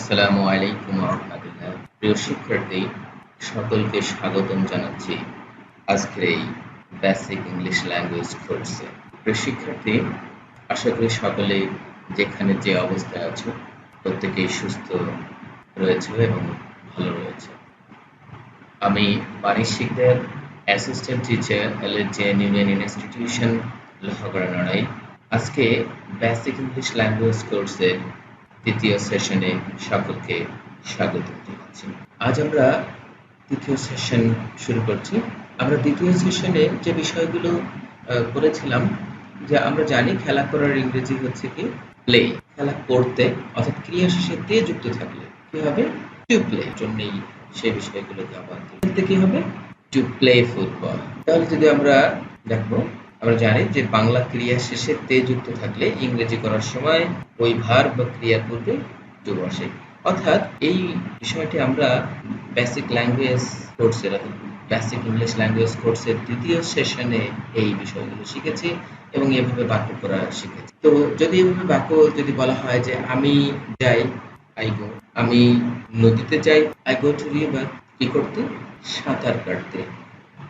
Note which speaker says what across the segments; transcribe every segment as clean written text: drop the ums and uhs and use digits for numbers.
Speaker 1: আসসালামু আলাইকুম রহমতুল্লাহ। প্রিয় শিক্ষার্থী, সকলকে স্বাগতম জানাচ্ছি আজকের এই বেসিক ইংলিশ ল্যাঙ্গুয়েজ কোর্সে। প্রিয় শিক্ষার্থী, আশা করি সকলে যেখানে যে অবস্থায় আছো প্রত্যেকেই সুস্থ রয়েছে এবং ভালো রয়েছে। আমি Manik Sikdar, assistant teacher, LHJN union institution, Lohagara, Narail. আজকে বেসিক ইংলিশ ল্যাঙ্গুয়েজ কোর্সের দ্বিতীয় সেশনে সকলকে স্বাগত জানাচ্ছি। আজ আমরা দ্বিতীয় সেশন শুরু করছি। আমরা দ্বিতীয় সেশনে যে বিষয়গুলো করেছিলাম, যে আমরা জানি খেলা করার ইংরেজি হচ্ছে কি প্লে। খেলা করতে অর্থাৎ ক্রিয়া শেষে তে যুক্ত থাকলে কি হবে? To play. জন্যই সেই বিষয়গুলোকে আবার খেলতে কি হবে? To play football. তাহলে যদি আমরা দেখবো, আমরা জানি যে বাংলা ক্রিয়া শেষে তে যুক্ত থাকলে ইংরেজি করার সময় ওই ভার্ব বা ক্রিয়ার পূর্বে টু বসে। অর্থাৎ এই বিষয়টি আমরা বেসিক ল্যাঙ্গুয়েজ কোর্সের বেসিক ইংলিশ ল্যাঙ্গুয়েজ কোর্সের দ্বিতীয় সেশনে এই বিষয়গুলো শিখেছি এবং এভাবে বাক্য করা শিখেছি। তো যদি এভাবে বাক্য যদি বলা হয় যে আমি যাই, আই গো, আমি নদীতে যাই, আই গো টু রিভার, কি করতে? সাঁতার কাটতে।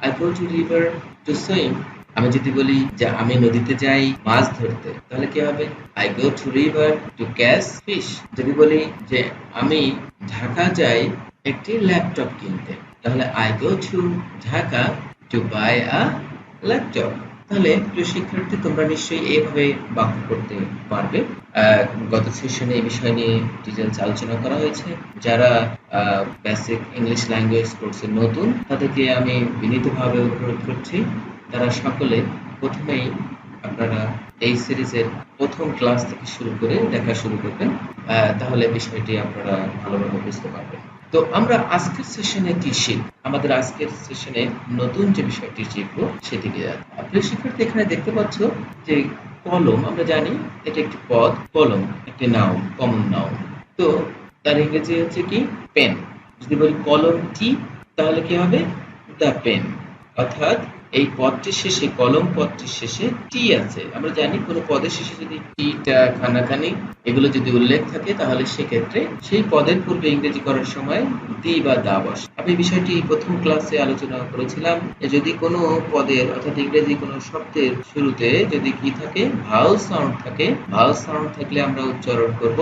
Speaker 1: I go to river to swim. আমি যদি বলি যে আমি নদীতে যাই মাছ ধরতে, তাহলে কি হবে? I go to river to catch fish. যদি বলি যে আমি ঢাকা যাই একটি ল্যাপটপ কিনতে, তাহলে I go to Dhaka to buy a laptop. তাহলে প্রিয় শিক্ষার্থী, তোমরা নিশ্চয়ই এইভাবে বাক্য করতে পারবে। গত সেশনে এই বিষয় নিয়ে ডিটেলস আলোচনা করা হয়েছে। যারা বেসিক ইংলিশ ল্যাঙ্গুয়েজ কোর্সে নতুন, তাদেরকে আমি বিনীতভাবে অনুরোধ করছি তারা সকলে প্রথমেই আপনারা এই সিরিজের প্রথম ক্লাস থেকে শুরু করে দেখা শুরু করবেন, তাহলে বিষয়টি আপনারা ভালোভাবে বুঝতে পারবেন। তো আমরা আজকের সেশনে কি শিখব? আমাদের আজকের সেশনে নতুন যে বিষয়টি শিখবো সেদিকে যাচ্ছি। প্রিয় শিক্ষার্থী, এখানে দেখতে পাচ্ছ যে কলম, আমরা জানি এটা একটি পদ। কলম একটি নাউন, কমন নাউন। তো তার ইংরেজি হচ্ছে কি? পেন। যদি বলি কলমটি, তাহলে কি হবে? The pen. অর্থাৎ এই পদটির শেষে, কলম পদটির শেষে টি আছে। আমরা জানি কোনো পদের শেষে যদি টিটা, খানাখানি এগুলো যদি উল্লেখ থাকে, তাহলে সেক্ষেত্রে সেই পদের পূর্বে ইংরেজি করার সময় দি বা দা বসে। আমি বিষয়টি প্রথম ক্লাসে আলোচনা করেছিলাম। যদি কোনো পদের অর্থাৎ ইংরেজি কোনো শব্দের শুরুতে যদি কি থাকে? ভাওয়াল সাউন্ড থাকে, ভাওয়াল সাউন্ড থাকলে আমরা উচ্চারণ করব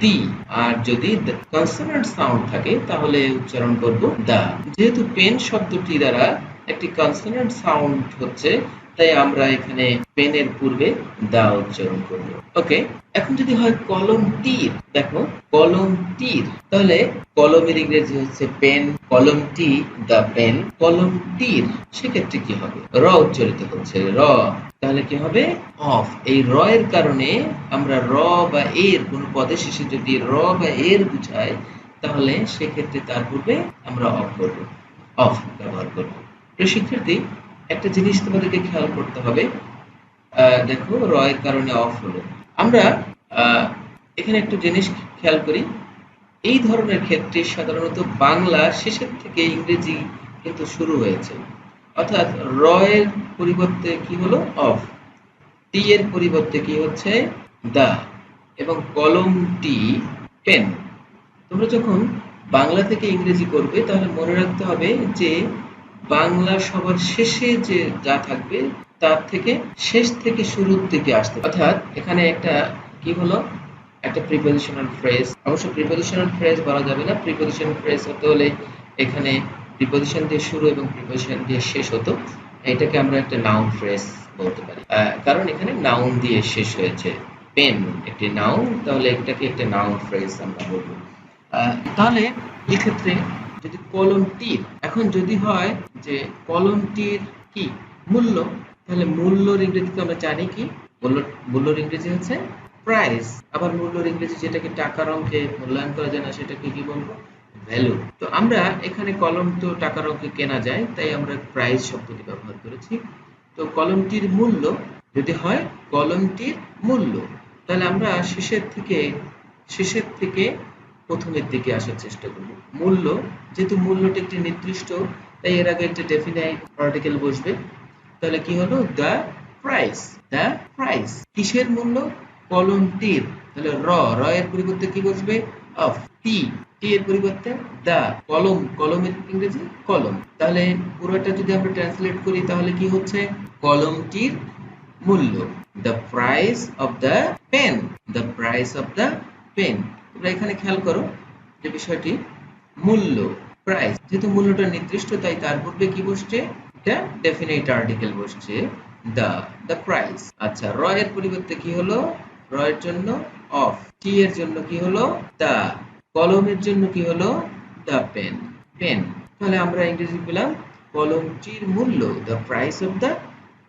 Speaker 1: দি। আর যদি কনসোনেন্ট সাউন্ড থাকে তাহলে উচ্চারণ করব দা। যেহেতু পেন শব্দটি দ্বারা একটি কনসোনেন্ট সাউন্ড হচ্ছে, তাই আমরা এখানে পেনের পূর্বে দা উচ্চারণ করব। ওকে, এখন যদি হয় কলম তীর, দেখো কলম তীর, তাহলে কলমের ইংরেজি হচ্ছে পেন, কলমটি দা পেন, কলম তীর। সেক্ষেত্রে কি হবে? র উচ্চারিত হচ্ছে, র। তাহলে কি হবে? অফ। এই র এর কারণে আমরা র বা এর কোন পদের শেষে যদি র বা এর বুঝায়, তাহলে সেক্ষেত্রে তার পূর্বে আমরা অফ করব, অফ ব্যবহার করব। প্রিয় শিক্ষার্থী, একটা জিনিস তোমাদেরকে খেয়াল করতে হবে। দেখো র এর কারণে অফ হলো। আমরা এখানে একটু জিনিস খেয়াল করি। এই ধরনের ক্ষেত্রে সাধারণত বাংলা শেষের থেকে ইংরেজি কিন্তু শুরু হয়েছে। অর্থাৎ র এর পরিবর্তে কি হলো? অফ। টি এর পরিবর্তে কি হচ্ছে? দা। এবং কলমটি পেন। তোমরা যখন বাংলা থেকে ইংরেজি করবে, তাহলে মনে রাখতে হবে যে বাংলা সবার শেষে যে যা থাকবে তার থেকে শেষ থেকে শুরুর দিকে আসতে, অর্থাৎ এখানে একটা কি হলো? একটা প্রিপোজিশনাল ফ্রেজ। অবশ্য প্রিপোজিশনাল ফ্রেজ বলা যাবে না। প্রিপোজিশনাল ফ্রেজ হতে হলে এখানে প্রিপোজিশন দিয়ে শুরু এবং প্রিপোজিশন দিয়ে শেষ হতো। এটাকে আমরা একটা নাউন ফ্রেজ বলতে পারি, কারণ এখানে নাউন দিয়ে শেষ হয়েছে। পেন একটি নাউন, তাহলে এটাকে একটা নাউন ফ্রেজ আমরা বলবো। তাহলে এক্ষেত্রে যদি কলমটির, এখন যদি হয় যে কলমটির কি মূল্য, তাহলে মূল্যর ইংরেজিতে আমরা জানি কি? মূল্যর ইংরেজি হচ্ছে প্রাইস। আবার মূল্যর ইংরেজি যেটাকে টাকার অঙ্কে মূল্যায়ন করা যায় না, সেটাকে কি বলবো? ভ্যালু। তো আমরা এখানে কলম তো টাকার অঙ্কে কেনা যায়, তাই আমরা প্রাইস শব্দটি ব্যবহার করেছি। তো কলমটির মূল্য যদি হয় কলমটির মূল্য, তাহলে আমরা শেষের থেকে প্রথমের দিকে আসার চেষ্টা করব। মূল্য, যেহেতু মূল্যটি একটি নির্দিষ্ট, তাই এর আগে একটা ডেফিনাইট আর্টিকেল বসবে। তাহলে কি হলো? The price. দ্য প্রাইস কিসের মূল্য? কলমটির। তাহলে র, র এর পরিবর্তে কি বসবে? অফ টি, টি এর পরিবর্তে দা, কলমের ইংরেজি কলম, তাহলে পুরোটা যদি আমরা ট্রান্সলেট করি তাহলে কি হচ্ছে, কলমটির মূল্য, the price of the pen, the price of the pen. তোমরা এখানে খেয়াল করো যে বিষয়টি মূল্য, প্রাইস, যেহেতু মূল্যটা নির্দিষ্ট তাই তার পূর্বে কি বসছে, এটা ডেফিনিট আর্টিকেল বসছে, দ্য, দ্য প্রাইস। আচ্ছা, র এর পরিবর্তে কি হলো, র এর জন্য অফ, টি এর জন্য কি হলো দা, কলমের জন্য কি হলো দা পেন, পেন। তাহলে আমরা ইংরেজি পেলাম কলমটির মূল্য, the price of the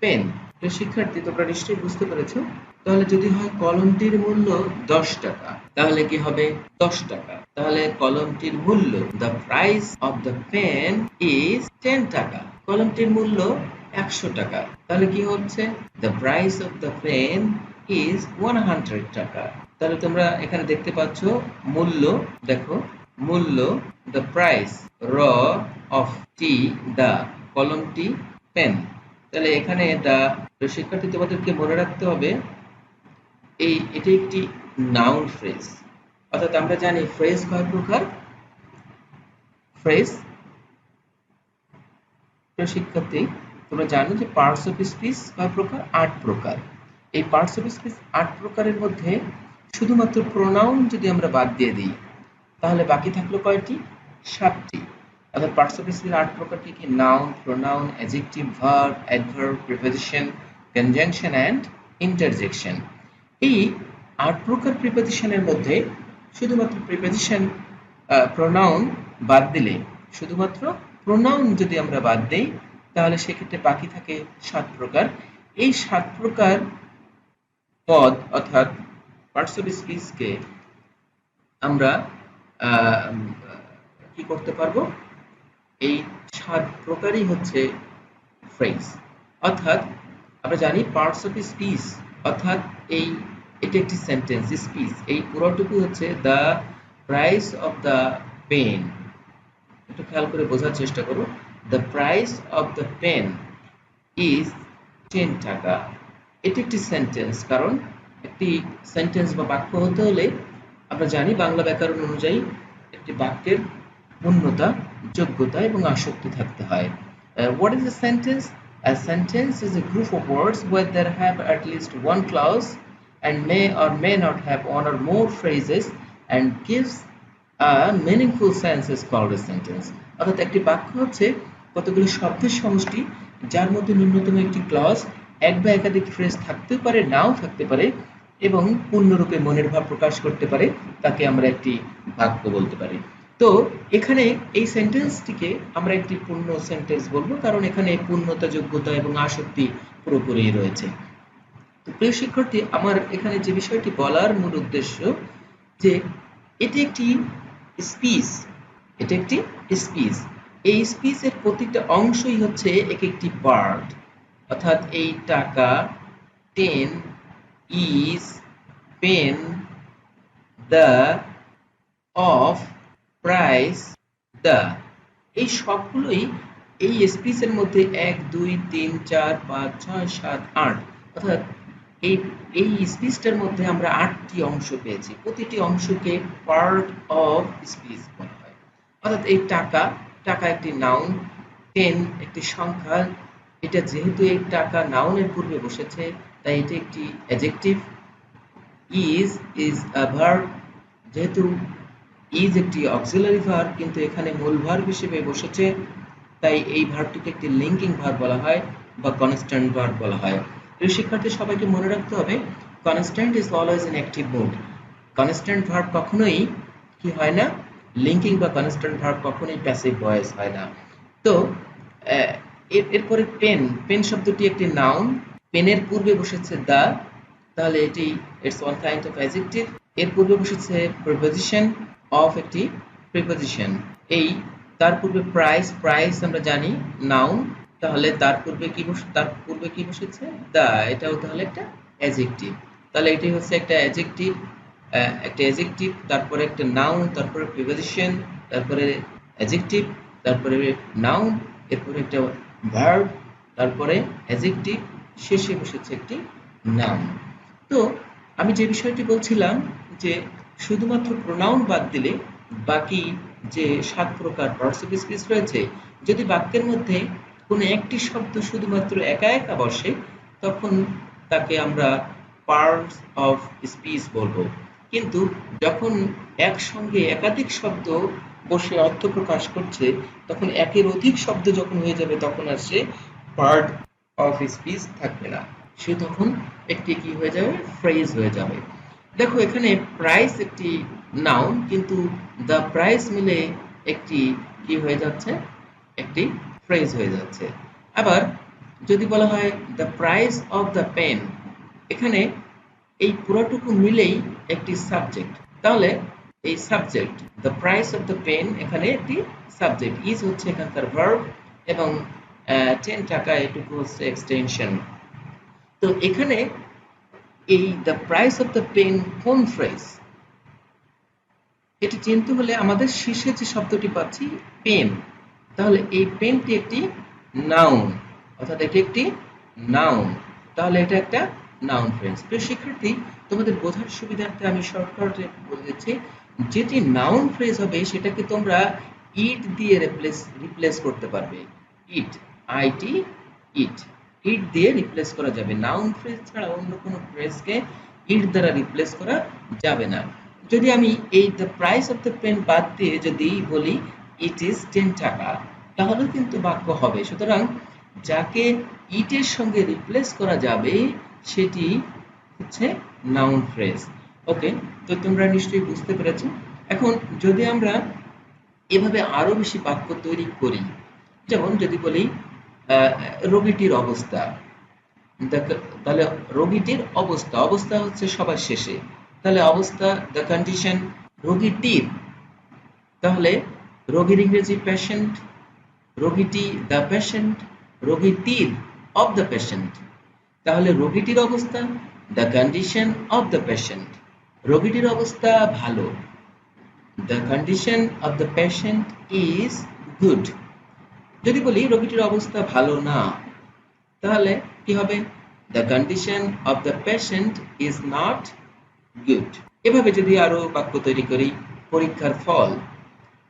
Speaker 1: pen. তো শিক্ষার্থী তোমরা নিশ্চয়ই বুঝতে পেরেছো, তাহলে যদি হয় কলমটির মূল্য 10 টাকা তাহলে কি হবে 10 টাকা, তাহলে কলমটির মূল্য, the price of the pen is 10 টাকা, কলমটির মূল্য 100 টাকা, তাহলে কি হচ্ছে, the price of the pen is 100 টাকা। তাহলে তোমরা এখানে দেখতে পাচ্ছ মূল্য, দেখো মূল্য, দ্য প্রাইস, র অফ টি, দা, কলমটি, পেন। তাহলে এখানে দা, শিক্ষার্থী তোমাদেরকে মনে রাখতে হবে এটি একটি নাউন ফ্রেজ, অর্থাৎ আমরা জানি ফ্রেজ কয় প্রকার, ফ্রেজ, শিক্ষার্থী তোমরা জানো যে পার্টস অফ স্পিচ কয় প্রকার, 8 প্রকার। এই পার্টস অফ স্পিচ 8 প্রকারের মধ্যে শুধুমাত্র প্রোনাউন যদি আমরা বাদ দিয়ে দিই তাহলে বাকি থাকলো কয়টি, 7টি। অর্থাৎ পার্টস অফ স্পিচ 8 প্রকার কি কি, noun, pronoun, adjective, verb, adverb, preposition, conjunction and interjection. এই 8 প্রকার প্রিপোজিশনের মধ্যে শুধুমাত্র প্রিপোজিশন, প্রোনাউন বাদ দিলে, শুধুমাত্র প্রোনাউন যদি আমরা বাদ দেই তাহলে সেক্ষেত্রে বাকি থাকে 7 প্রকার। এই 7 প্রকার পদ অর্থাৎ পার্টস অফ স্পিচকে আমরা কি করতে পারবো, এই 7 প্রকারই হচ্ছে ফ্রেজ। অর্থাৎ আমরা জানি পার্টস অফ স্পিচ অর্থাৎ এটা একটি সেন্টেন্স, স্পিচ, এই পুরোটুকু হচ্ছে the price of the pen. একটু খেয়াল করে বোঝার চেষ্টা করো, the price of the pen is 10 টাকা। এটি একটি সেন্টেন্স, কারণ একটি সেন্টেন্স বা বাক্য হতে হলে আমরা জানি বাংলা ব্যাকরণ অনুযায়ী একটি বাক্যের পূর্ণতা, যোগ্যতা এবং আসক্তি থাকতে হয়। What is a sentence? A sentence is a group of words where there have at least one clause and may or may not have one or more phrases and gives a meaningful sense is called a sentence. অর্থাৎ একটি বাক্য হচ্ছে কতগুলো শব্দের সমষ্টি যার মধ্যে ন্যূনতম একটি ক্লজ, এক বা একাধিক ফ্রেজ থাকতে পারে, নাও থাকতে পারে এবং পূর্ণরূপে মনের ভাব প্রকাশ করতে পারে, তাকে আমরা একটি বাক্য বলতে পারি। তো এখানে এই সেন্টেন্সটিকে আমরা একটি পূর্ণ সেন্টেন্স বলবো, কারণ এখানে পূর্ণতা, যোগ্যতা এবং আসক্তি পুরোপুরি রয়েছে। তো প্রিয় শিক্ষার্থী, আমার এখানে যে বিষয়টি বলার মূল উদ্দেশ্য যে এটি একটি স্পিচ, এটা একটি স্পিচ। এই স্পিচের প্রতিটা অংশই হচ্ছে এক একটি পার্ট, অর্থাৎ এই টাকা, 10, is, pen, the, of, price, the, এই সবগুলোই এই স্পিচের মধ্যে 1, 2, 3, 4, 5, 6, 7, 8, অর্থাৎ এই এই স্পিচটার মধ্যে আমরা 8টি অংশ পেয়েছি। প্রতিটি অংশকে পার্ট অফ স্পিচ বলা হয়। অর্থাৎ এই টাকা, টাকা একটি নাউন, 10 একটি সংখ্যা, এটা যেহেতু এই টাকা নাউনের পূর্বে বসেছে তাই এটি একটি অ্যাডজেক্টিভ। ইজ আ ভার্ব, যেহেতু ইজ একটি অক্সিলারি ভার্ব কিন্তু এখানে মূল ভার্ব হিসেবে বসেছে তাই এই ভার্বটিকে একটি লিঙ্কিং ভার্ব বলা হয় বা কনস্ট্যান্ট ভার্ব বলা হয়। প্রিয় শিক্ষার্থী, সবাইকে মনে রাখতে হবে constant is always in active mode. Constant verb কখনোই কি হয় না, লিঙ্কিং বা কনস্ট্যান্ট ভার্ব কখনোই প্যাসিভ ভয়েস হয় না। তো এরপরে পেন, পেন শব্দটি একটি নাউন, পেনের পূর্বে বসেছে দা, তাহলে এটি it's one kind of adjective. এর পূর্বে বসেছে প্রিপোজিশন, অফ একটি প্রিপোজিশন। এই তার পূর্বে প্রাইস, প্রাইস আমরা জানি নাউন, তাহলে তার পূর্বে কি বসেছে দা, এটাও তাহলে একটা অ্যাডজেক্টিভ। তাহলে এটি হচ্ছে একটা অ্যাডজেক্টিভ, তারপরে একটা নাউন, তারপরে প্রিপোজিশন, তারপরে অ্যাডজেক্টিভ, তারপরে নাউন, এরপরে একটা ভার্ব, তারপরে অ্যাডজেক্টিভ, শেষে বসেছে একটি নাউন। তো আমি যে বিষয়টি বলছিলাম যে শুধুমাত্র প্রোনাউন বাদ দিলে বাকি যে ৭ প্রকার পার্টস অফ স্পিচ রয়েছে, যদি বাক্যের মধ্যে কোনো একটি শব্দ শুধুমাত্র একা একা বসে, তখন তাকে আমরা পার্টস অফ স্পিচ বলবো। কিন্তু যখন একসঙ্গে একাধিক শব্দ বসে অর্থ প্রকাশ করছে, তখন একের অধিক শব্দ যখন হয়ে যাবে, তখন আর সে পার্ট অফ স্পিচ থাকবে না, সে তখন একটি কি হয়ে যাবে, ফ্রেজ হয়ে যাবে। দেখো এখানে প্রাইস একটি নাউন, কিন্তু দ্য প্রাইস মিলে একটি কি হয়ে যাচ্ছে, একটি ফ্রেজ হয়ে যাচ্ছে। আবার যদি বলা হয় the price of the pen, এখানে এই পুরোটুকু মিলেই একটি সাবজেক্ট, তাহলে এই subject the price of the pen, এখানে একটি সাবজেক্ট, ইজ হচ্ছে এখানকার ভার্ব এবং 10 টাকা এটুকু হচ্ছে এক্সটেনশন। তো এখানে এই the price of the pen কোন ফ্রেজ, এটি চিনতে হলে আমাদের শীর্ষে যে শব্দটি পাচ্ছি পেন, তাহলে এই পেনটি একটি নাউন, অর্থাৎ এটি একটি নাউন, তাহলে এটা একটা নাউন ফ্রেজ। প্রিয় শিক্ষার্থী, তোমাদের বোঝার সুবিধার্থে আমি শর্টকাটে বলে দিচ্ছি, যেটি নাউন ফ্রেজ হবে সেটাকে তোমরা ইট দিয়ে রিপ্লেস করতে পারবে। ইট, আইটি, ইট, ইট দিয়ে রিপ্লেস করা যাবে। নাউন ফ্রেজ ছাড়া অন্য কোনো ফ্রেজকে ইট দ্বারা রিপ্লেস করা যাবে না। যদি আমি এই the price of the pen বাদ দিয়ে যদি বলি ইট ইজ 10 টাকা, তাহলে কিন্তু বাক্য হবে। সুতরাং যাকে ইটের সঙ্গে রিপ্লেস করা যাবে সেটি হচ্ছে নাউন ফ্রেজ। ওকে, তো তোমরা নিশ্চয়ই বুঝতে পেরেছো। এখন যদি আমরা এভাবে আরো বেশি বাক্য তৈরি করি, যেমন যদি বলি রোগীটির অবস্থা, তাহলে রোগীটির অবস্থা, অবস্থা হচ্ছে সবার শেষে, তাহলে অবস্থা দ্য কন্ডিশন, রোগীটির, তাহলে রোগীর ইংরেজি পেশেন্ট, রোগীটি দ্য পেশেন্ট, রোগীটির অফ দ্য পেশেন্ট, তাহলে রোগীটির অবস্থা the condition of the patient, রোগীটির অবস্থা ভালো, the condition of the patient is good. যদি বলি রোগীটির অবস্থা ভালো না, তাহলে কি হবে, the condition of the patient is not good. এভাবে যদি আরো বাক্য তৈরি করি, পরীক্ষার ফল,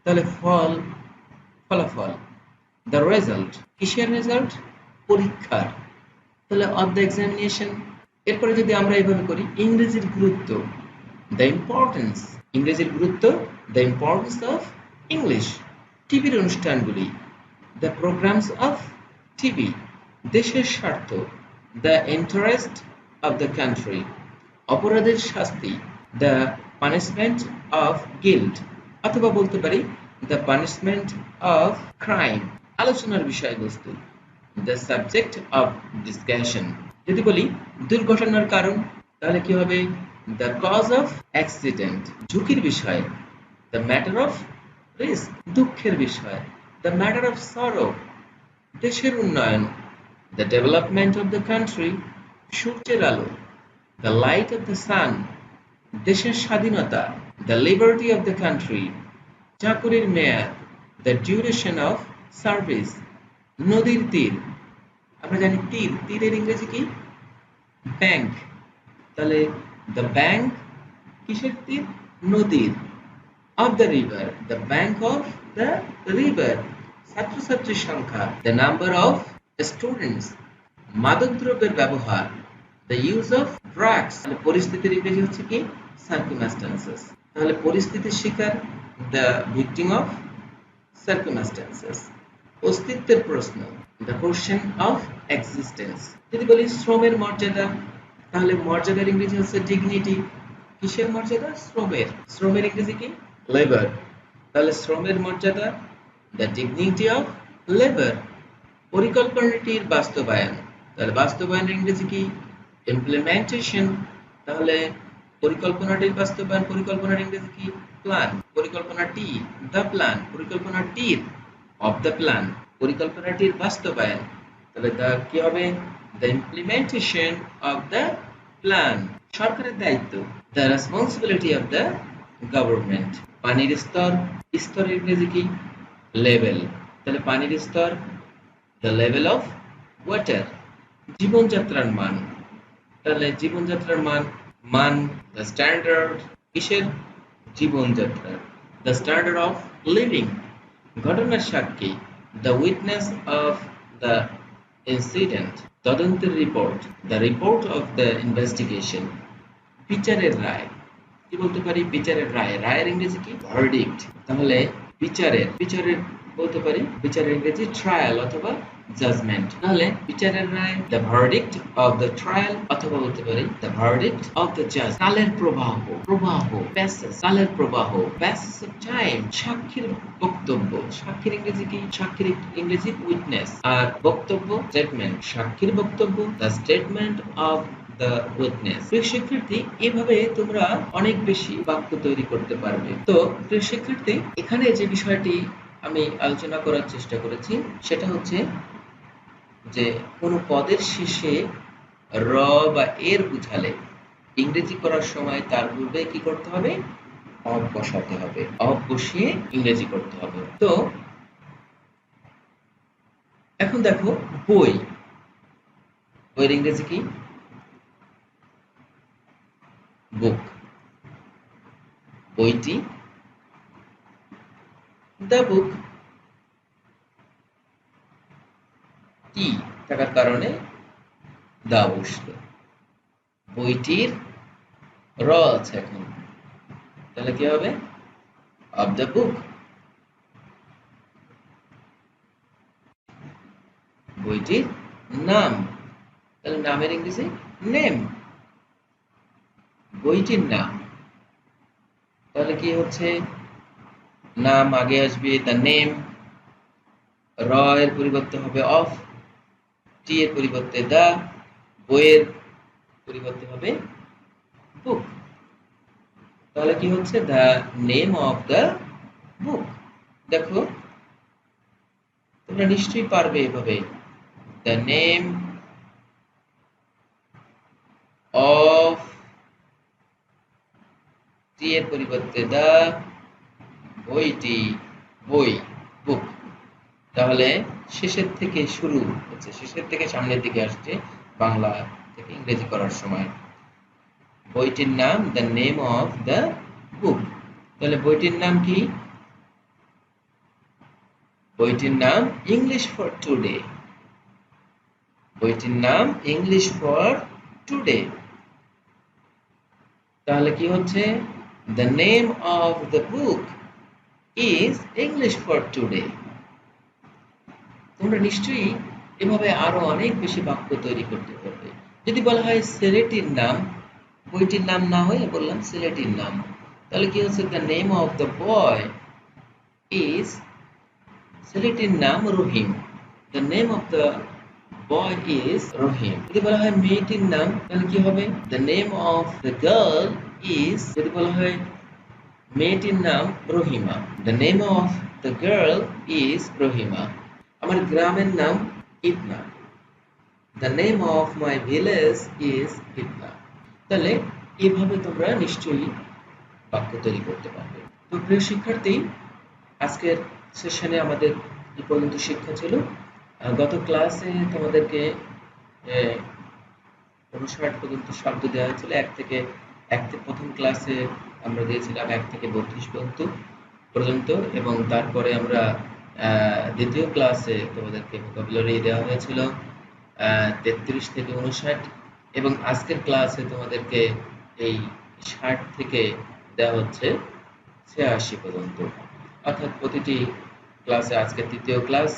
Speaker 1: তাহলে ফল, ফলাফল, দ্য রেজাল্ট, কিসের রেজাল্ট, পরীক্ষার, তাহলে অফ দ্য এক্সামিনেশন। এরপরে যদি আমরা এভাবে করি ইংরেজির গুরুত্ব, দ্য ইম্পর্টেন্স, ইংরেজির গুরুত্ব, দ্য ইম্পর্টেন্স অফ ইংলিশ। টিভির অনুষ্ঠানগুলি, দ্য প্রোগ্রামস অফ টিভি। দেশের স্বার্থ, the interest of the country. অপরাধের শাস্তি, দ্য পানিশমেন্ট অফ গিল্ট, অথবা বলতে পারি দ্য পানিশমেন্ট অফ ক্রাইম। আলোচনার বিষয়বস্তু, দ্য সাবজেক্ট অফ ডিসকাশন। যদি বলি দুর্ঘটনার কারণ, তাহলে কি হবে, দ্য কজ অফ অ্যাক্সিডেন্ট। ঝুঁকির বিষয়, দ্য ম্যাটার অফ রিস্ক, দুঃখের বিষয়, দ্য ম্যাটার অফ সরো। দেশের উন্নয়ন, the development of the country, সূর্যের আলো, the light of the sun. দেশের স্বাধীনতা, the liberty of the country. চাকুরির মেয়াদ, দ্য ডিউরেশন অফ সার্ভিস। নদীর তীর, আমরা জানি তীর, তীরের ইংরেজি কি, ব্যাংক, তাহলে দ্য ব্যাংক, কিসের তীর, নদীর। Of the river, the bank of the river. ছাত্রছাত্রীর সংখ্যা, দ্য নাম্বার অফ স্টুডেন্টস। মাদকদ্রব্যের ব্যবহার, দ্য ইউজ অফ ড্রাগস। তাহলে পরিস্থিতির ইংরেজি হচ্ছে কি, সার্কামস্ট্যান্সেস। তাহলে পরিস্থিতির শিকার, দ্য ভিকটিম অফ সার্কামস্ট্যান্সেস। অস্তিত্বের প্রশ্ন, দ্য কোশ্চেন অফ এক্সিস্টেন্স। যদি বলি শ্রমের মর্যাদা, তাহলে মর্যাদার ইংরেজি হচ্ছে ডিগনিটি। কিসের মর্যাদা, শ্রমের, শ্রমের ইংরেজি কি, লেবার। তাহলে শ্রমের মর্যাদা, দ্য ডিগনিটি অফ লেবার। পরিকল্পনাটির বাস্তবায়ন, তাহলে বাস্তবায়নের ইংরেজি কি, ইমপ্লিমেন্টেশন। তাহলে পরিকল্পনাটির বাস্তবায়ন, পরিকল্পনার ইংরেজি কি, প্ল্যান। পরিকল্পনাটি, দ্য প্ল্যান। পরিকল্পনাটির, অফ দ্য প্ল্যান। পরিকল্পনাটির বাস্তবায়ন, তাহলে দ্য কি হবে, the implementation of the plan. সরকারের দায়িত্ব, the responsibility of the government. পানির স্তর, স্তরের ইংরেজি কি, লেভেল। তাহলে পানির স্তর, দ্য লেভেল অফ ওয়াটার। জীবনযাত্রার মান, তাহলে জীবনযাত্রার মান, মান, দ্য স্ট্যান্ডার্ড, কিসের, জীবনযাত্রার, দ্য স্ট্যান্ডার্ড অফ লিভিং, ঘটনার সাক্ষী, the witness of the incident, তদন্তের report, the report of the investigation, বিচারের রায়। কি বলতে পারি? বিচারের রায়। রায়ের ইংরেজি কি? ভার্ডিক্ট। তাহলে বিচারের বলতে পারি বিচারের ইংরেজি ট্রায়াল অথবা জাজমেন্ট। তাহলে বিচারের রায়, the verdict of the trial, অথবা বলতে পারি দ্য ভার্ডিক্ট অফ দ্য জাজ। কালের প্রবাহ, প্যাসেজ, কালের প্রবাহ, প্যাসেজ অফ টাইম, সাক্ষীর বক্তব্য। সাক্ষীর ইংরেজি কি? সাক্ষীর ইংরেজি উইটনেস। আর বক্তব্য স্টেটমেন্ট। সাক্ষীর বক্তব্য, the statement of the witness. প্রিয় শিক্ষার্থী, এভাবে তোমরা অনেক বেশি বাক্য তৈরি করতে পারবে। তো প্রিয় শিক্ষার্থী, এখানে যে বিষয়টি আমি আলোচনা করার চেষ্টা করেছি সেটা হচ্ছে যে কোনো পদের শেষে র বা এর বুঝালে ইংরেজি করার সময় তার পূর্বে কি করতে হবে? অব বসাতে হবে। অব বসিয়ে ইংরেজি করতে হবে। তো এখন দেখো, বই, বইয়ের ইংরেজি কি? বুক। বইটি, দ্য বুক। টি থাকার কারণে দা বসলো। বইটির র আছে এখন, তাহলে কি হবে? Of the book. বইটির নাম, তাহলে নামের ইংরেজি নেম। বইটির নাম, তাহলে কি হচ্ছে? নাম আগে আসবে, দ্য নেম। র এর পরিবর্তে হবে অফ, টি এর পরিবর্তে দা, বইয়ের পরিবর্তে হবে বুক। তাহলে কি হচ্ছে? The name of the book. দেখো, তোমরা নিশ্চয়ই পারবে এভাবে। দ্য নেম অফ, টি এর পরিবর্তে দা, বইটি, বই, বুক। তাহলে শেষের থেকে শুরু হচ্ছে, শেষের থেকে সামনের দিকে আসছে বাংলা থেকে ইংরেজি করার সময়। বইটির নাম, the name of the book. তাহলে বইটির নাম কি? বইটির নাম ইংলিশ ফর টুডে। বইটির নাম ইংলিশ ফর টুডে। তাহলে কি হচ্ছে? The name of the book is English for today. তোমরা নিশ্চয়ই এভাবে আরো অনেক বেশি বাক্য তৈরি করতে পারবে। যদি বলা হয় ছেলেটির নাম, বইটির নাম না হয়ে বললাম ছেলেটির নাম, তাহলে কি হচ্ছে? The name of the boy is, ছেলেটির নাম Rahim. The name of the boy is Rahim. যদি বলা হয় মেয়েটির নাম, তাহলে কি হবে? The name of the girl is, যদি বলা হয় মেয়েটির নাম Rahima, the name of the girl is Rahima. আমার গ্রামের নাম Itna, the name of my village is Itna. তাহলে এভাবে তোমরা নিশ্চয়ই বাক্য তৈরি করতে পারবে। তো প্রিয় শিক্ষার্থী, আজকের সেশনে আমাদের এই পর্যন্ত শিক্ষা ছিল। গত ক্লাসে তোমাদেরকে 59 পর্যন্ত শব্দ দেওয়া হয়েছিল। প্রথম ক্লাসে আমরা দিয়েছিলাম 1 থেকে 32 পর্যন্ত, এবং তারপরে আমরা দ্বিতীয় ক্লাসে তোমাদেরকে ভোকাবুলারি দেওয়া হয়েছিল 33 থেকে 59, এবং আজকের ক্লাসে তোমাদেরকে এই 60 থেকে দেওয়া হচ্ছে 86 পর্যন্ত। অর্থাৎ প্রতিটি ক্লাসে, আজকে তৃতীয় ক্লাস,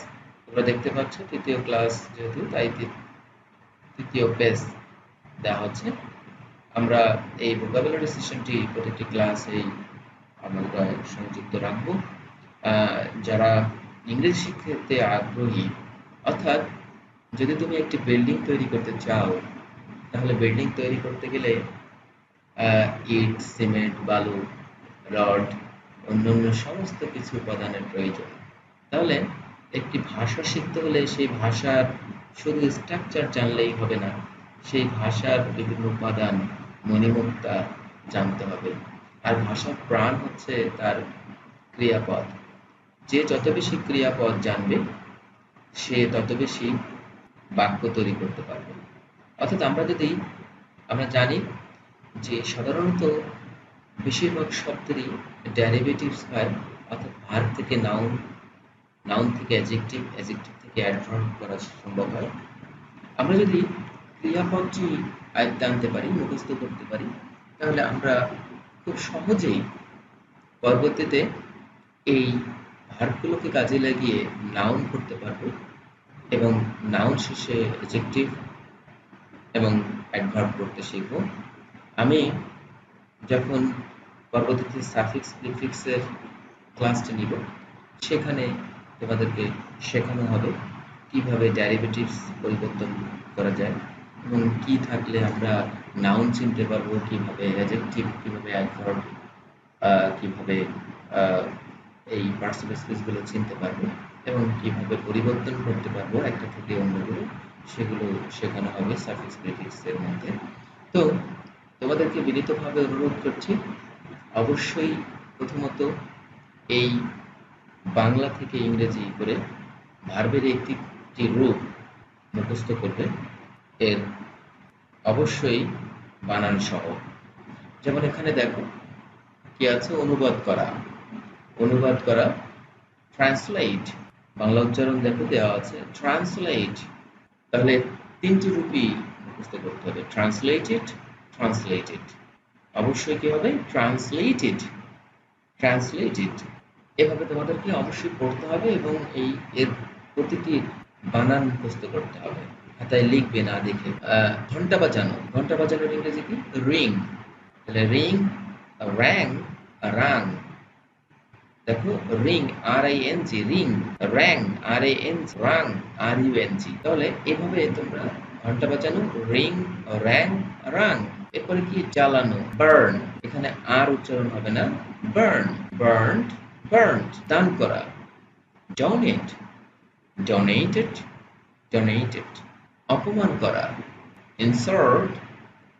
Speaker 1: তোমরা দেখতে পাচ্ছ তৃতীয় ক্লাস যেহেতু, তাই তৃতীয় পেজ দেওয়া হচ্ছে। আমরা এই ভোকাবুলারি সেশনটি প্রতিটি ক্লাসেই আমরা সংযুক্ত রাখবো। যারা ইংরেজি শিখতে আগ্রহী, অর্থাৎ যদি তুমি একটি বিল্ডিং তৈরি করতে চাও, তাহলে বিল্ডিং তৈরি করতে গেলে ইট, সিমেন্ট, বালু, রড, অন্যান্য সমস্ত কিছু উপাদানের প্রয়োজন। তাহলে একটি ভাষা শিখতে হলে সেই ভাষার শুধু স্ট্রাকচার জানলেই হবে না, সেই ভাষার বিভিন্ন উপাদান, মণিমুক্তা জানতে হবে। আর ভাষার প্রাণ হচ্ছে তার ক্রিয়াপদ। যে যত বেশি ক্রিয়াপদ জানবে, সে তত বেশি বাক্য তৈরি করতে পারবে। অর্থাৎ আমরা জানি যে সাধারণত বেশিরভাগ শব্দেরই ডেরিভেটিভস হয়, অর্থাৎ ভার্ব থেকে নাউন, নাউন থেকে অ্যাডজেক্টিভ, অ্যাডজেক্টিভ থেকে অ্যাডভার্ব করা সম্ভব হয়। আমরা যদি ক্রিয়াপদটি আয়ত্তে আনতে পারি, মুখস্থ করতে পারি, তাহলে আমরা খুব সহজেই পরবর্তীতে এই ভার্বগুলোকে কাজে লাগিয়ে নাউন করতে পারবো এবং নাউন শেষে অ্যাডজেক্টিভ এবং অ্যাডভার্ব করতে শিখব। আমি যখন পরবর্তীতে সাফিক্স প্রিফিক্সের ক্লাসটা নিব, সেখানে তোমাদেরকে শেখানো হবে কিভাবে ডেরিভেটিভস পরিবর্তন করা যায় এবং কি থাকলে আমরা নাউন চিনতে পারবো, কিভাবে অ্যাডজেক্টিভ, কিভাবে অ্যাডভার্ব, কিভাবে এই পার্টিসিপেন্টসগুলো চিনতে পারবো এবং কিভাবে পরিবর্তন করতে পারবো একটা থেকে অন্যগুলো, সেগুলো শেখানো হবে সাফিক্স প্রিফিক্সের মধ্যে। তো তোমাদেরকে বিনীতভাবে অনুরোধ করছি, অবশ্যই প্রথমত এই বাংলা থেকে ইংরেজি করে ভার্বের একটি রূপ মুখস্থ করবে, এর অবশ্যই বানান সহ। যেমন এখানে দেখো কি আছে, অনুবাদ করা, অনুবাদ করা, ট্রান্সলেট, বাংলা উচ্চারণ দেখো দেওয়া আছে ট্রান্সলেট, তাহলে তিনটি রূপই মুখস্থ করতে হবে, ট্রান্সলেটেড, ট্রান্সলেটেড, অবশ্যই কি হবে, ট্রান্সলেটেড, ট্রান্সলেটেড। এভাবে তোমাদেরকে অবশ্যই পড়তে হবে এবং এর প্রতিটি বানান মুখস্থ করতে হবে, খাতায় লিখবে না দেখে। ঘন্টা বাজানো, ঘন্টা বাজানোর ইংরেজি কি, রিং, তাহলে রিং, র্যাং, রাং, দেখো ring, RING, ring, rang, RANG, রাং, RUNG, তাহলে এভাবে তোমরা ঘন্টা বাজানো, রিং, র্যাং, রাং। এরপরে কি, জ্বালানো, বার্ন, এখানে আর উচ্চারণ হবে না, বার্ন, বার্নড, বার্নড, দান করা, ডোনেট, ডোনেটেড, ডোনেটেড, অপমান করা, ইনসার্ট,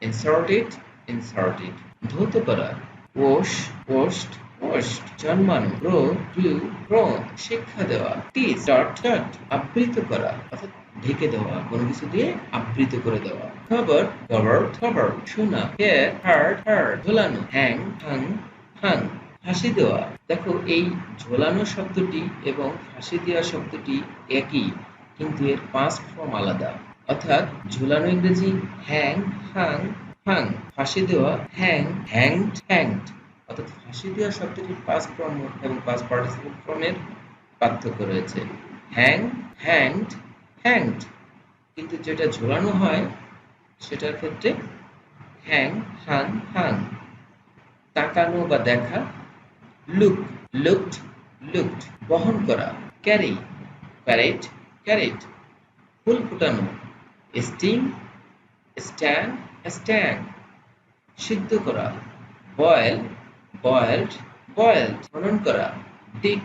Speaker 1: ইনসার্টেড, ইনসার্টেড, ধৌত করা, ওয়াশ, ওয়াশড, ওয়াশড, জন্মানো, গ্রো, গ্রু, গ্রোন, শিক্ষা দেওয়া, টিচ, টট, টট, আবৃত করা, অর্থাৎ ঢেকে দেওয়া, কোনো কিছু দিয়ে আবৃত করে দেওয়া, কভার, কভার্ড, কভার্ড, শোনা, হেয়ার, হার্ড, হার্ড, ঝোলানো, হ্যাং, হাং, হাং, ফাঁসি দেওয়া। দেখো এই ঝোলানো শব্দটি এবং ফাঁসি দেওয়া শব্দটি একই, কিন্তু এর পাস্ট ফর্ম আলাদা, অর্থাৎ ঝোলানো ইংরেজি হ্যাং, হাং, হাং, ফাঁসি দেওয়া হ্যাং, হ্যাংড, হ্যাংড, অর্থাৎ ফাঁসি দেওয়া শব্দটির পাস্ট ফর্ম এবং পাস্ট পার্টিসিপল ফর্মের পার্থক্য রয়েছে, হ্যাং, হ্যাংড, হ্যাংড, কিন্তু যেটা ঝোলানো হয় সেটার ক্ষেত্রে হ্যাং, হাং, হাং। তাকানো বা দেখা, লুক, লুকড, লুকড, বহন করা, ক্যারি, প্যারেড, ক্যারেড, ফুল ফোটানো, স্টিং, স্ট্যান্ড, স্ট্যান্ড, সিদ্ধ করা, বয়েল, বয়েলড, বয়েলড, খনন করা, ডিক,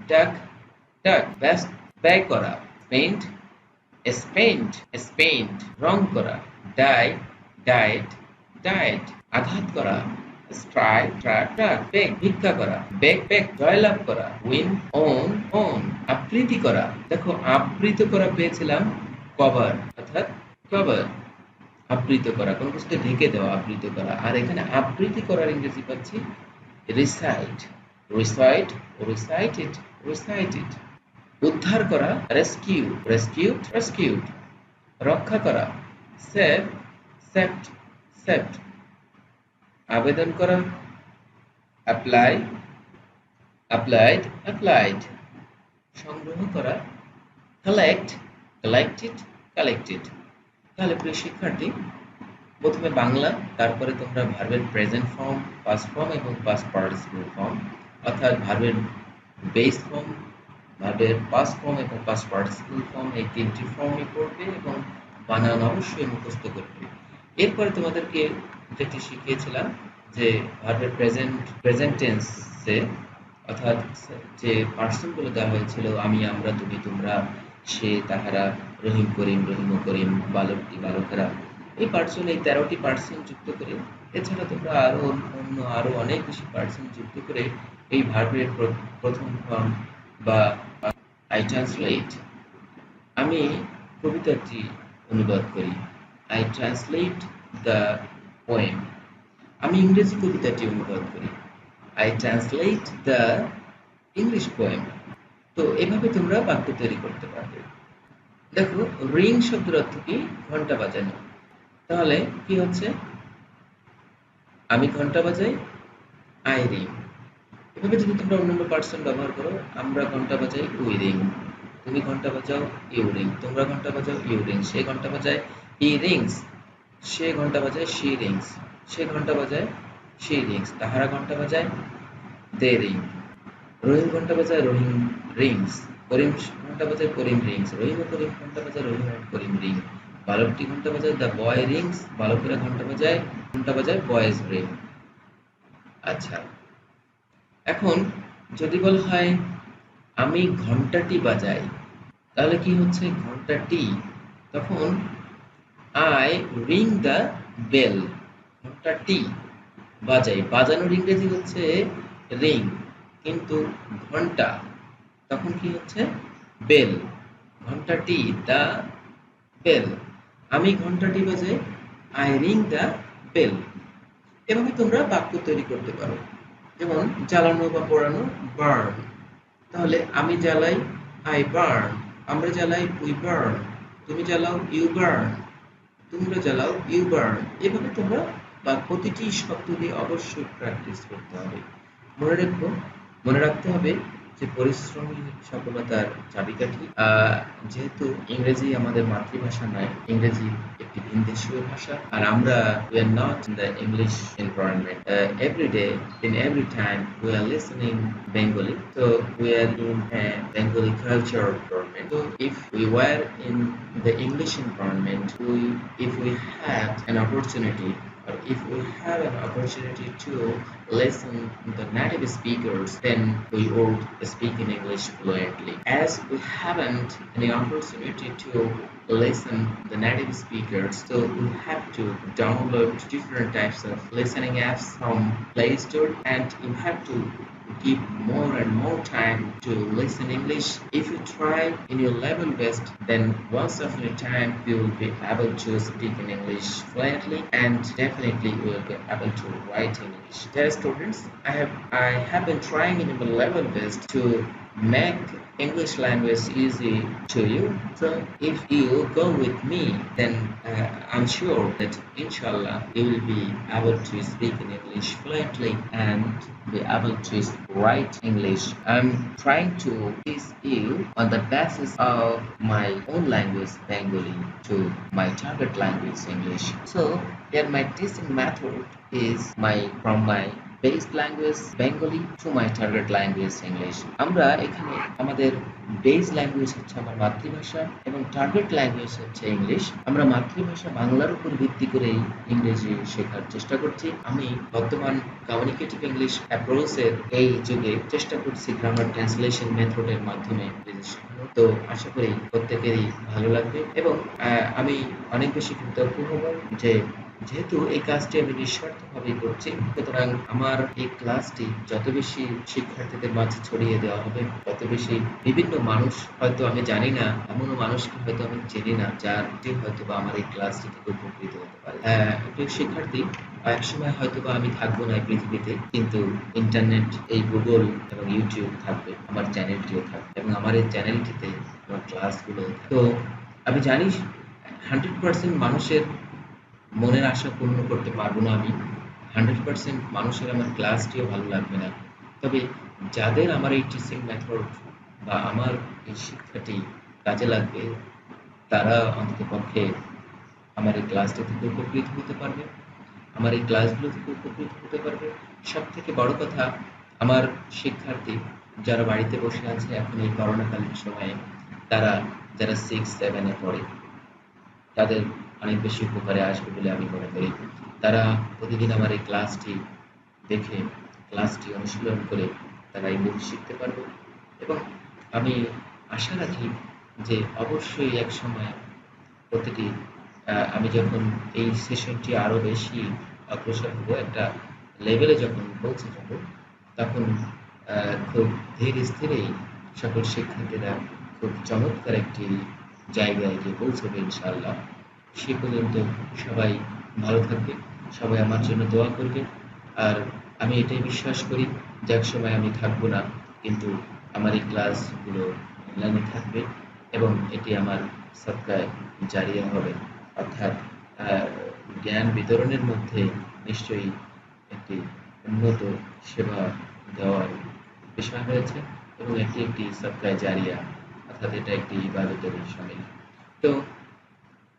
Speaker 1: ডাক, ডাক, ব্যয় করা, পেইন্ট, স্পেন্ট, স্পেন্ট, রং করা, ডাই, ডায়েট, ডায়েট, আঘাত করা, স্ট্রাইক, ট্রাক, ট্রাক, বেগ, ভিক্ষা করা, বেগ, বেগ, জয়লাভ করা, উইন, ওন, ওন, আবৃত্তি করা। দেখো আবৃত করা পেয়েছিলাম কভার, অর্থাৎ কভার, আবৃত করা, কোনো কিছুতে ঢেকে দেওয়া, আবৃত করা। আর এখানে আবৃত্তি করার ইংরেজি পাচ্ছি রিসাইট, রিসাইট, রিসাইটেড, রিসাইটেড, উদ্ধার করা, রেস্কিউ, রেস্কিউড, রেস্কিউড, রক্ষা করা, সেভ, সেভড, সেভড, আবেদন করা, অ্যাপ্লাই, অ্যাপ্লাইড, অ্যাপ্লাইড, সংগ্রহ করা, কালেক্ট, কালেক্টেড, কালেক্টেড। তাহলে প্রিয় শিক্ষার্থী, প্রথমে বাংলা, তারপরে তোমরা ভার্বের প্রেজেন্ট ফর্ম, পাস্ট ফর্ম এবং পাস্ট পার্টিসিপল ফর্ম, অর্থাৎ ভার্বের বেস ফর্ম, ভার্বের পাস্ট ফর্ম এবং পাস্ট পার্টিসিপল ফর্ম, এই তিনটি ফর্মই পড়বে এবং বানান অবশ্যই মুখস্থ করবে। এরপরে তোমাদেরকে যেটি শিখিয়েছিলাম যে ভার্বের প্রেজেন্ট টেন্সে, অর্থাৎ যে পার্সনগুলো দেওয়া হয়েছিল, আমি, আমরা, তুমি, তোমরা, সে, তাহারা, রহিম, করিম, রহিম ও করিম, বালকটি, বালকেরা, এই পার্সন, এই 13টি পার্সন যুক্ত করে, এছাড়া তোমরা আরো অনেক বেশি পার্সন যুক্ত করে এই ভার্বের প্রথম ফর্ম বা আই ট্রান্সলেট, আমি কবিতাটি অনুবাদ করি, আই ট্রান্সলেট দ্য পোয়েম, আমি ইংরেজি কবিতাটি অনুবাদ করি। I translate the English poem. তো এভাবে তোমরা বাক্য তৈরি করতে পারবে। দেখো, রিং শব্দের অর্থ কি? ঘন্টা বাজানো। তাহলে কি হচ্ছে? আমি ঘন্টা বাজাই, আই রিং। এভাবে যদি তোমরা অন্যান্য পার্সন ব্যবহার করো, আমরা ঘন্টা বাজাই, উই রিং। তুমি ঘন্টা বাজাও, ইউ রিং। তোমরা ঘন্টা বাজাও, ইউ রিং। সে ঘন্টা বাজায়, হি রিংস। সে ঘন্টা বাজায়, শি রিংস। সে ঘন্টা বাজায়, শি রিংস। তাহারা ঘন্টা বাজায়, দে রিং। রহিম ঘন্টা বাজায়, রহিম রিংস। করিম ঘন্টা বাজায়, করিম রিংস। রহিম ও করিম ঘন্টা বাজায়, রহিম ও করিম রিং। বালকটি ঘন্টা বাজায়, দ্য বয় রিংস। বালকেরা ঘন্টা বাজায়, বয়েজ রিং। আচ্ছা, এখন যদি বলা হয় আমি ঘন্টাটি বাজাই, তাহলে কি হচ্ছে? ঘন্টাটি, তখন আই রিং দ্য বেল। ঘন্টাটি বাজাই, বাজানোর ইংরেজি হচ্ছে রিং, কিন্তু ঘন্টা তখন কি হচ্ছে? বেল। ঘন্টাটি দ্য বেল। আমি ঘন্টাটি বাজাই, আই রিং দ্য বেল। এভাবে তোমরা বাক্য তৈরি করতে পারো। যেমন জ্বালানো বা পোড়ানো, বার্ন। তাহলে আমি জ্বালাই, আই বার্ন। আমরা জ্বালাই, উই বার্ন। তুমি জ্বালাও, ইউ বার্ন। তোমরা জ্বালাও, ইউ বার্ন। এভাবে তোমরা বা প্রতিটি শব্দ দিয়ে অবশ্যই প্র্যাকটিস করতে হবে। মনে রাখবো, মনে রাখতে হবে যে পরিশ্রমী সফলতার চাবিকাঠি। যেহেতু ইংরেজি আমাদের মাতৃভাষা নয়, ইংরেজি একটি ভিনদেশীয় ভাষা, আর আমরা we are not in the English environment. Every day, in every time, we are listening Bengali, so we are in a Bengali culture environment. So if we were in the English environment, if we had an opportunity, or if we have an opportunity to listen the native speakers, then we would speak in English fluently. As we haven't any opportunity to listen the native speakers, so we have to download different types of listening apps from Play Store, and you have to give more and more time to listen English. If you try in your level best, then once upon a time you will be able to speak in English fluently, and definitely you will be able to write in English. Dear students, I have been trying in my level best to make English language easy to you. So if you go with me, then I'm sure that inshallah you will be able to speak in English fluently and be able to write English. I'm trying to teach you on the basis of my own language Bengali to my target language English. So here my teaching method is from my base language Bengali to my target language English. আমরা এখানে আমাদের base language হচ্ছে আমার মাতৃভাষা এবং target language হচ্ছে English. আমরা মাতৃভাষা বাংলার উপর ভিত্তি করেই ইংরেজি শেখার চেষ্টা করছি। আমি বর্তমান কমিউনিকেটিভ ইংলিশ অ্যাপ্রোচের এই যুগে চেষ্টা করছি গ্রামার ট্রান্সলেশন মেথডের মাধ্যমে ইংরেজি শেখানো। তো আশা করি প্রত্যেকেরই ভালো লাগবে এবং আমি অনেক বেশি কৃতজ্ঞ হব যে যেহেতু এই কাজটি আমি নিঃস্বার্থভাবে করছি, সুতরাং আমার এই ক্লাসটি যত বেশি শিক্ষার্থীদের মাঝে ছড়িয়ে দেওয়া হবে, তত বেশি বিভিন্ন মানুষ, হয়তো আমি জানি না, এমনও মানুষকে হয়তো আমি চিনি না, যার হয়তো বা আমার এই ক্লাসটি থেকে উপকৃত হতে পারে। প্রিয় শিক্ষার্থী, একসময় হয়তো বা আমি থাকবো না এই পৃথিবীতে, কিন্তু ইন্টারনেট, এই গুগল এবং ইউটিউব থাকবে, আমার চ্যানেলটিও থাকবে এবং আমার এই চ্যানেলটিতে আমার ক্লাসগুলো। তো আমি জানি 100% মানুষের মনের আশা পূর্ণ করতে পারবো না আমি। 100% মানুষের আমার ক্লাসটিও ভালো লাগবে না। তবে যাদের আমার এই টিচিং মেথড বা আমার এই শিক্ষাটি কাজে লাগবে, তারা অন্ততপক্ষে আমার এই ক্লাসটা থেকে উপকৃত হতে পারবে, আমার এই ক্লাসগুলো থেকে উপকৃত হতে পারবে। সবথেকে বড় কথা, আমার শিক্ষার্থী যারা বাড়িতে বসে আছে এখন এই করোনাকালীন সময়ে, তারা যারা 6-7 এ পড়ে, তাদের অনেক বেশি উপকারে আসবে বলে আমি মনে করি। তারা প্রতিদিন আমার এই ক্লাসটি দেখে, ক্লাসটি অনুশীলন করে তারা ইংরেজি শিখতে পারবে এবং আমি আশা রাখি যে অবশ্যই একসময় প্রতিটি আমি যখন এই সেশনটি আরও বেশি অগ্রসর হব, একটা লেভেলে যখন পৌঁছে যাব, তখন খুব ধীরে স্থিরেই সকল শিক্ষার্থীরা খুব চমৎকার একটি জায়গায় গিয়ে পৌঁছবে ইনশাআল্লাহ। সে পর্যন্ত সবাই ভালো থাকবে, সবাই আমার জন্য দোয়া করবে। আর আমি এটাই বিশ্বাস করি যে একসময় আমি থাকবো না, কিন্তু আমার এই ক্লাসগুলো অনলাইনে থাকবে এবং এটি আমার সদকায়ে জারিয়া হবে। অর্থাৎ আহ, জ্ঞান বিতরণের মধ্যে নিশ্চয়ই একটি উন্নত সেবা দেওয়ার বিষয় রয়েছে এবং এটি একটি সদকায়ে জারিয়া, অর্থাৎ এটা একটি ইবাদতের শামিল। তো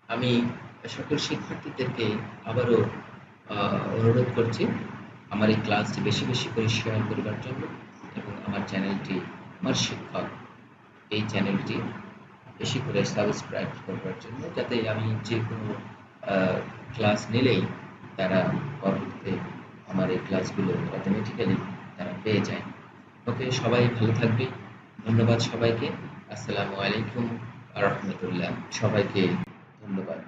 Speaker 1: আমি সকল শিক্ষার্থীদেরকে আবারও অনুরোধ করছি আমার এই ক্লাসটি বেশি বেশি করে শেয়ার করবার জন্য এবং আমার চ্যানেলটি, আমার শিক্ষক এই চ্যানেলটি বেশি করে সাবস্ক্রাইব করবার জন্য, যাতে আমি যে কোনো ক্লাস নিলেই তারা পরবর্তীতে আমার এই ক্লাসগুলো অটোমেটিক্যালি তারা পেয়ে যায়। ওকে, সবাই ভালো থাকবে। ধন্যবাদ সবাইকে। আসসালামু আলাইকুম আ রহমতুল্লাহ। সবাইকে ধন্যবাদ।